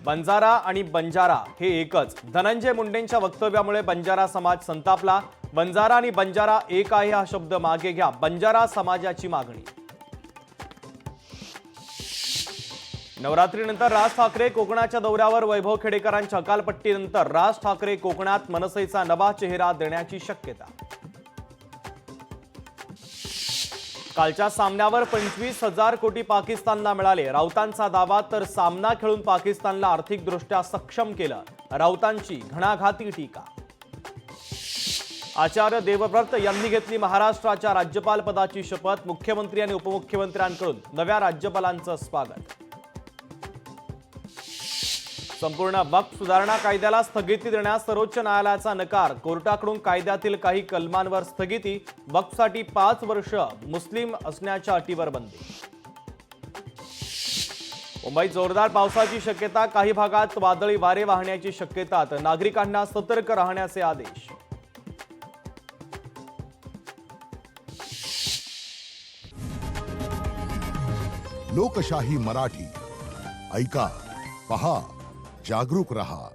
बंजारा आणि बंजारा हे एकच. धनंजय मुंडेंच्या वक्तव्यामुळे बंजारा समाज संतापला. बंजारा आणि बंजारा एक आहे हा शब्द मागे घ्या, बंजारा समाजाची मागणी. नवरात्रीनंतर राज ठाकरे कोकणाच्या दौऱ्यावर. वैभव खेडेकरांच्या हकालपट्टीनंतर राज ठाकरे कोकणात. मनसेचा नवा चेहरा देण्याची शक्यता. कालच्या सामन्यावर 25,000 कोटी पाकिस्तानला मिळाले. राऊतांचा दावा. तर सामना खेळून पाकिस्तानला आर्थिकदृष्ट्या सक्षम केलं, राऊतांची घणाघाती टीका. आचार्य देवव्रत यांनी घेतली महाराष्ट्राच्या राज्यपालपदाची शपथ. मुख्यमंत्री आणि उपमुख्यमंत्र्यांकडून नव्या राज्यपालांचं स्वागत. संपूर्ण वक्फ सुधारणा कायद्याला स्थगिती देण्यास सर्वोच्च न्यायालयाचा नकार. कोर्टाकडून कायद्यातील काही कलमांवर स्थगिती. वक्फसाठी 5 वर्ष मुस्लिम असण्याच्या अटीवर बंदी. मुंबईत जोरदार पावसाची शक्यता. काही भागात वादळी वारे वाहण्याची शक्यता. तर नागरिकांना सतर्क राहण्याचे आदेश. लोकशाही मराठी ऐका, पहा, जागरूक रहा.